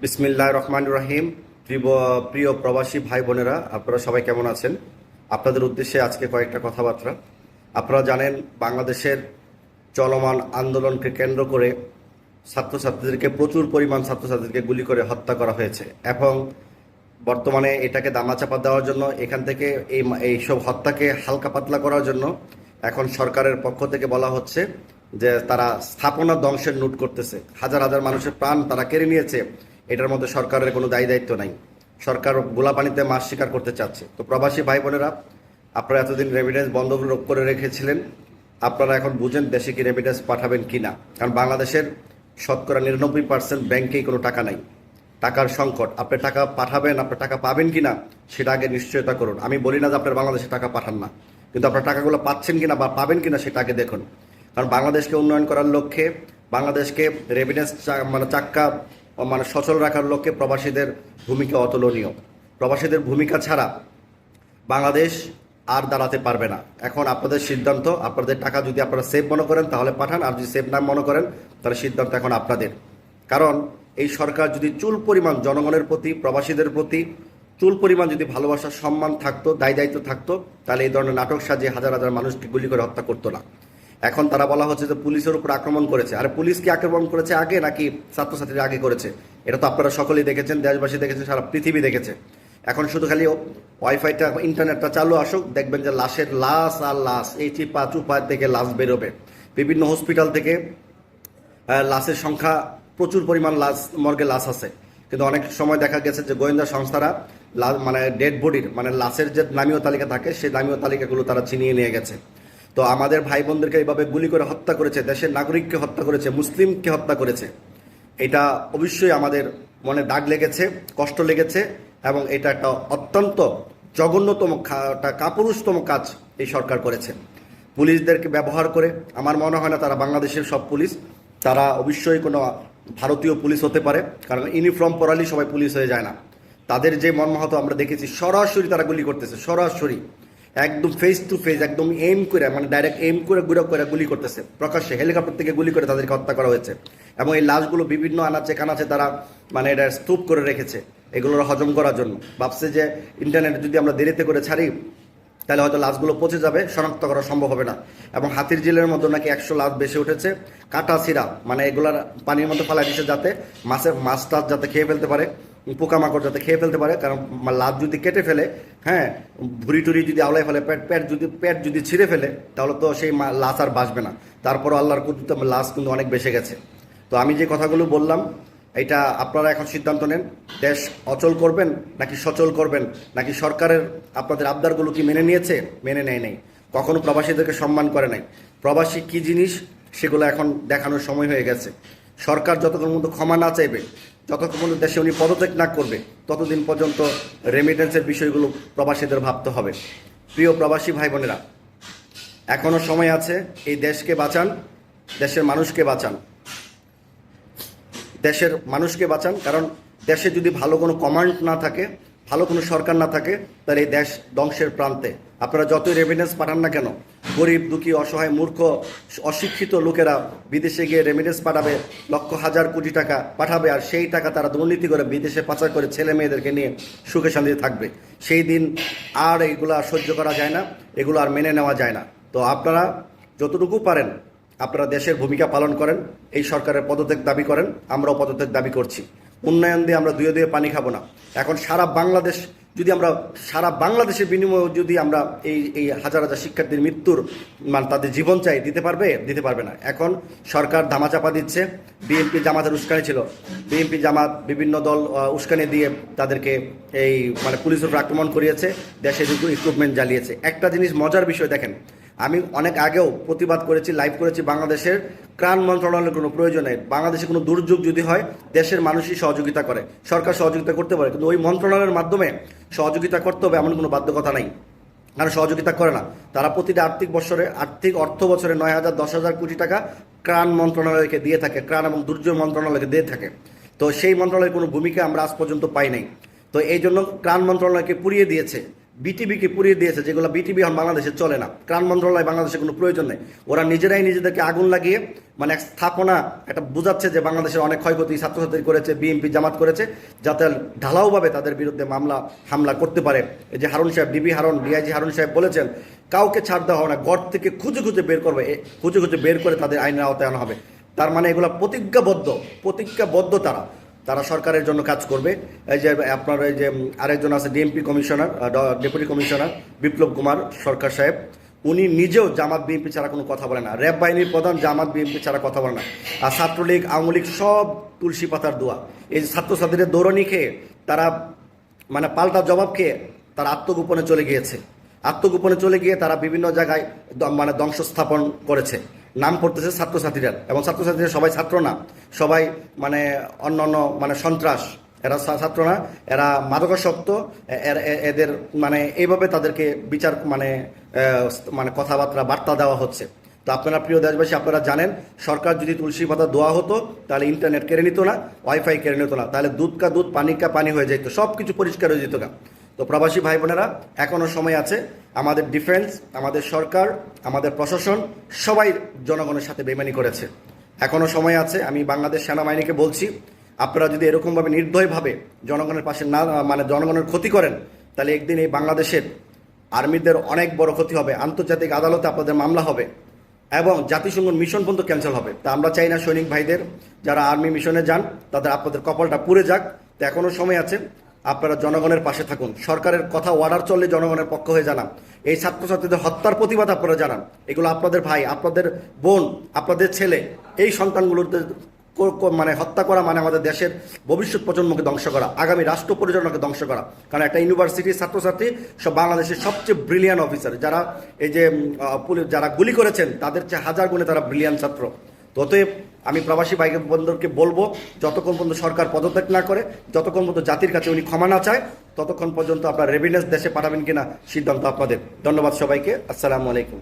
বিসমিল্লাহির রহমানির রহিম। প্রিয় প্রবাসী ভাই বোনেরা, আপনারা সবাই কেমন আছেন? আপনাদের উদ্দেশ্যে আজকে কয়েকটা কথাবার্তা। আপনারা জানেন, বাংলাদেশের চলমান আন্দোলনকে কেন্দ্র করে প্রচুর পরিমাণ ছাত্রছাত্রীদেরকে গুলি করে হত্যা করা হয়েছে এবং বর্তমানে এটাকে দামাচাপা দেওয়ার জন্য, এখান থেকে এইসব হত্যাকে হালকা পাতলা করার জন্য এখন সরকারের পক্ষ থেকে বলা হচ্ছে যে তারা স্থাপনা ধ্বংসের লুট করতেছে, হাজার হাজার মানুষের প্রাণ তারা কেড়ে নিয়েছে। এটার মধ্যে সরকারের কোনো দায়িত্ব নাই। সরকার গোলাপানিতে মাছ শিকার করতে চাচ্ছে। তো প্রবাসী ভাই বোনেরা, আপনারা এতদিন রেমিটেন্স বন্ধ করে রেখেছিলেন, আপনারা এখন বুঝেন দেশে কি রেমিটেন্স পাঠাবেন কি না। কারণ বাংলাদেশের শতকরা 99% ব্যাংকেই কোনো টাকা নাই, টাকার সংকট। আপনি টাকা পাঠাবেন, আপনার টাকা পাবেন কি না সেটা আগে নিশ্চয়তা করুন। আমি বলি না যে আপনার বাংলাদেশে টাকা পাঠান না, কিন্তু আপনার টাকাগুলো পাচ্ছেন কিনা বা পাবেন কিনা সেটা আগে দেখুন। কারণ বাংলাদেশকে উন্নয়ন করার লক্ষ্যে, বাংলাদেশকে রেমিটেন্স চাক্কা সচল রাখার লক্ষ্যে প্রবাসীদের ভূমিকা অতুলনীয়। প্রবাসীদের ভূমিকা ছাড়া বাংলাদেশ আর দাঁড়াতে পারবে না। এখন আপনাদের সিদ্ধান্ত, আপনাদের টাকা যদি আপনারা সেভ মনে করেন তাহলে পাঠান, আর যদি সেভ না মনে করেন তাহলে সিদ্ধান্ত এখন আপনাদের। কারণ এই সরকার যদি চুল পরিমাণ জনগণের প্রতি, প্রবাসীদের প্রতি চুল পরিমাণ যদি ভালোবাসা, সম্মান থাকতো, দায়িত্ব থাকতো, তাহলে এই ধরনের নাটক সাজিয়ে হাজার হাজার মানুষকে গুলি করে হত্যা করতো না। এখন তারা বলা হচ্ছে যে পুলিশের উপর আক্রমণ করেছে। আর পুলিশ কি আক্রমণ করেছে আগে নাকি ছাত্রছাত্রীরা আগে করেছে? এটা তো আপনারা সকলেই দেখেছেন, দেশবাসী দেখেছেন, সারা পৃথিবী দেখেছে। এখন শুধু খালি ওয়াইফাইটা, ইন্টারনেটটা চালু আসুক, দেখবেন যে লাশের লাশ আর লাশ, এই চিপা চুপা থেকে লাশ বেরোবে। বিভিন্ন হসপিটাল থেকে লাশের সংখ্যা, প্রচুর পরিমাণ লাশ, মর্গে লাশ আছে। কিন্তু অনেক সময় দেখা গেছে যে গোয়েন্দা সংস্থারা ডেড বডির লাশের যে নামীয় তালিকা থাকে, সেই নামীয় তালিকাগুলো তারা ছিনিয়ে নিয়ে গেছে। তো আমাদের ভাই বোনদেরকে এইভাবে গুলি করে হত্যা করেছে, দেশের নাগরিককে হত্যা করেছে, মুসলিমকে হত্যা করেছে। এটা অবশ্যই আমাদের মনে দাগ লেগেছে, কষ্ট লেগেছে, এবং এটা একটা অত্যন্ত জঘন্যতম, কাপুরুষতম কাজ এই সরকার করেছে। পুলিশদেরকে ব্যবহার করে, আমার মনে হয় না তারা বাংলাদেশের সব পুলিশ, তারা অবশ্যই কোনো ভারতীয় পুলিশ হতে পারে, কারণ ইউনিফর্ম পরালেই সবাই পুলিশ হয়ে যায় না। তাদের যে মর্মাহত আমরা দেখেছি, সরাসরি তারা গুলি করতেছে, সরাসরি একদম ফেস টু ফেস, একদম এম করে, ডাইরেক্ট এম করে গুলি করতেছে প্রকাশ্যে। হেলিকপ্টার থেকে গুলি করে তাদেরকে হত্যা করা হয়েছে। এবং এই লাশগুলো বিভিন্ন আনাচে কানাচে তারা এটা স্তূপ করে রেখেছে, এগুলোর হজম করার জন্য। ভাবছে যে ইন্টারনেট যদি আমরা দেরিতে করে ছাড়ি তাহলে হয়তো লাশগুলো পচে যাবে, শনাক্ত করা সম্ভব হবে না। এবং হাতির ঝিলের মধ্যে নাকি 100 লাশ বেশি উঠেছে। কাটা ছিঁড়া, এগুলার পানির মধ্যে ফেলা দিচ্ছে যাতে মাছ টাছ যাতে খেয়ে ফেলতে পারে, পোকামাকড় যাতে খেয়ে ফেলতে পারে। কারণ লাশ যদি কেটে ফেলে, হ্যাঁ, ভুড়ি টুরি যদি আওলায় ফেলে, পেট যদি ছিঁড়ে ফেলে, তাহলে তো সেই লাশ আর বাঁচবে না। তারপরও আল্লাহর কুদরতে লাশ কিন্তু অনেক বেঁচে গেছে। তো আমি যে কথাগুলো বললাম, এটা আপনারা এখন সিদ্ধান্ত নেন, দেশ অচল করবেন নাকি সচল করবেন, নাকি সরকারের আপনাদের আবদারগুলো কি মেনে নিয়েছে? মেনে নেয় নাই, কখনো প্রবাসীদেরকে সম্মান করে নাই। প্রবাসী কি জিনিস সেগুলো এখন দেখানোর সময় হয়ে গেছে। সরকার যতক্ষণ পর্যন্ত ক্ষমা না চাইবে, যতক্ষণ পর্যন্ত দেশে উনি পদত্যাগ না করবে, ততদিন পর্যন্ত রেমিটেন্সের বিষয়গুলো প্রবাসীদের ভাবতে হবে। প্রিয় প্রবাসী ভাই বোনেরা, এখনও সময় আছে, এই দেশকে বাঁচান, দেশের মানুষকে বাঁচান, দেশের মানুষকে বাঁচান। কারণ দেশে যদি ভালো কোনো কমান্ড না থাকে, ভালো কোনো সরকার না থাকে, তাহলে এই দেশ ধ্বংসের প্রান্তে। আপনারা যতই রেমিটেন্স পাঠান না কেন, গরিব দুঃখী অসহায় মূর্খ অশিক্ষিত লোকেরা বিদেশে গিয়ে রেমিটেন্স পাঠাবে, লক্ষ হাজার কোটি টাকা পাঠাবে, আর সেই টাকা তারা দুর্নীতি করে বিদেশে পাচার করে ছেলে মেয়েদেরকে নিয়ে সুখে শান্তিতে থাকবে। সেই দিন আর এগুলো সহ্য করা যায় না, এগুলো আর মেনে নেওয়া যায় না। তো আপনারা যতটুকু পারেন আপনারা দেশের ভূমিকা পালন করেন, এই সরকারের পদত্যাগ দাবি করেন, আমরাও পদত্যাগ দাবি করছি। উন্নয়ন দিয়ে আমরা দুয়ে দুয়ে পানি খাবো না। এখন সারা বাংলাদেশের বিনিময়ে যদি আমরা এই হাজার হাজার শিক্ষার্থীর মৃত্যুর তাদের জীবন চাই, দিতে পারবে না। এখন সরকার ধামাচাপা দিচ্ছে। বিএনপি জামাতের উস্কানি ছিল, বিএনপি জামাত বিভিন্ন দল উস্কানি দিয়ে তাদেরকে এই পুলিশের উপর আক্রমণ করিয়েছে, দেশের ইকুইপমেন্ট জ্বালিয়েছে। একটা জিনিস মজার বিষয় দেখেন, আমি অনেক আগেও প্রতিবাদ করেছি, লাইভ করেছি, বাংলাদেশের ত্রাণ মন্ত্রণালয়ের কোনো প্রয়োজন নেই। বাংলাদেশে কোনো দুর্যোগ যদি হয়, দেশের মানুষই সহযোগিতা করে, সরকার সহযোগিতা করতে পারে, কিন্তু ওই মন্ত্রণালয়ের মাধ্যমে সহযোগিতা করতে হবে এমন কোনো বাধ্যকতা নাই। কারণ সহযোগিতা করে না তারা। প্রতিটা আর্থিক অর্থ বছরে 9,000 10,000 কোটি টাকা ত্রাণ মন্ত্রণালয়কে দিয়ে থাকে, ত্রাণ এবং দুর্যোগ মন্ত্রণালয়কে দিয়ে থাকে। তো সেই মন্ত্রণালয়ের কোনো ভূমিকা আমরা আজ পর্যন্ত পাই নাই। তো এই জন্য ত্রাণ মন্ত্রণালয়কে পুড়িয়ে দিয়েছে। বিটিভিকে পুড়িয়ে দিয়েছে, যেগুলো বিটিভি এখন বাংলাদেশে চলে না। ত্রাণ মন্ত্রণালয় বাংলাদেশে কোনো প্রয়োজন নেই। ওরা নিজেরাই নিজেদেরকে আগুন লাগিয়ে মানে এক স্থাপনা একটা বোঝাচ্ছে যে বাংলাদেশের অনেক ক্ষয়ক্ষতি ছাত্রছাত্রী করেছে, বিএনপি জামাত করেছে, যাতে ঢালাওভাবে তাদের বিরুদ্ধে মামলা হামলা করতে পারে। এই যে হারুন সাহেব, ডিবি হারুন, ডিআইজি হারুন সাহেব বলেছেন কাউকে ছাড় দেওয়া হবে না, ঘর থেকে খুঁজে খুঁজে বের করবে, খুঁজে খুঁজে বের করে তাদের আইনের আওতায় আনা হবে। তার মানে এগুলো প্রতিজ্ঞাবদ্ধ তারা সরকারের জন্য কাজ করবে। এই যে আপনার এই যে আরেকজন আছে DMP commissioner, deputy commissioner Biplab Kumar সরকার সাহেব, উনি নিজেও জামাত বিএনপি ছাড়া কোনো কথা বলে না। র্যাব বাহিনীর প্রধান জামাত বিএনপি ছাড়া কথা বলে না। আর ছাত্রলীগ, আওয়ামী লীগ সব তুলসী পাতার দোয়া। এই যে ছাত্রছাত্রীদের দৌড়নি খেয়ে তারা মানে পাল্টা জবাব খেয়ে তারা আত্মগোপনে চলে গিয়ে তারা বিভিন্ন জায়গায় মানে ধ্বংস স্থাপন করেছে। নাম পড়তেছে ছাত্রছাত্রীরা, এবং ছাত্রছাত্রীরা সবাই ছাত্র না, সবাই মানে অন্যান্য মানে সন্ত্রাস। এরা ছাত্র না, এরা মাদকাসক্ত। এদের মানে এইভাবে তাদেরকে বিচার মানে মানে কথাবার্তা বার্তা দেওয়া হচ্ছে। তো আপনারা প্রিয় দেশবাসী, আপনারা জানেন সরকার যদি তুলসী পাতা দেওয়া হতো তাহলে ইন্টারনেট কেড়ে নিত না, ওয়াইফাই কেড়ে নিত না, তাহলে দুধ কা দুধ পানি কা পানি হয়ে যেত, সব কিছু পরিষ্কার হয়ে যেত না। তো প্রবাসী ভাই বোনেরা, এখনও সময় আছে। আমাদের ডিফেন্স, আমাদের সরকার, আমাদের প্রশাসন সবাই জনগণের সাথে বেইমানি করেছে। এখনও সময় আছে। আমি বাংলাদেশ সেনাবাহিনীকে বলছি, আপনারা যদি এরকমভাবে নির্দয়ভাবে জনগণের পাশে না মানে জনগণের ক্ষতি করেন, তাহলে একদিন এই বাংলাদেশের আর্মিদের অনেক বড় ক্ষতি হবে। আন্তর্জাতিক আদালতে আপনাদের মামলা হবে এবং জাতিসংঘ মিশন পর্যন্ত ক্যান্সেল হবে। তা আমরা চাই না সৈনিক ভাইদের যারা আর্মি মিশনে যান তাদের আপনাদের কপালটা পুড়ে যাক। তো এখনও সময় আছে, আপনারা জনগণের পাশে থাকুন। সরকারের কথা অর্ডার চললে জনগণের পক্ষ হয়ে জানান। এই ছাত্রছাত্রীদের হত্যার প্রতিবাদ আপনারা জানান। এগুলো আপনাদের ভাই, আপনাদের বোন, আপনাদের ছেলে, এই সন্তানগুলোর মানে হত্যা করা মানে আমাদের দেশের ভবিষ্যৎ প্রজন্মকে ধ্বংস করা, আগামী রাষ্ট্র পরিচালনাকে ধ্বংস করা। কারণ একটা ইউনিভার্সিটির ছাত্রছাত্রী সব বাংলাদেশের সবচেয়ে ব্রিলিয়ান্ট অফিসার, যারা এই যে যারা গুলি করেছেন তাদের চেয়ে হাজার গুণে তারা ব্রিলিয়ান্ট ছাত্র। তো অতএব আমি প্রবাসী ভাই বন্ধুদেরকে বলবো, যতক্ষণ পর্যন্ত সরকার পদত্যাগ না করে, যতক্ষণ পর্যন্ত জাতির কাছে উনি ক্ষমা না চায়, ততক্ষণ পর্যন্ত আপনার রেভিনেন্স দেশে পাঠাবেন কিনা সিদ্ধান্ত আপনাদের। ধন্যবাদ সবাইকে। আসসালামু আলাইকুম।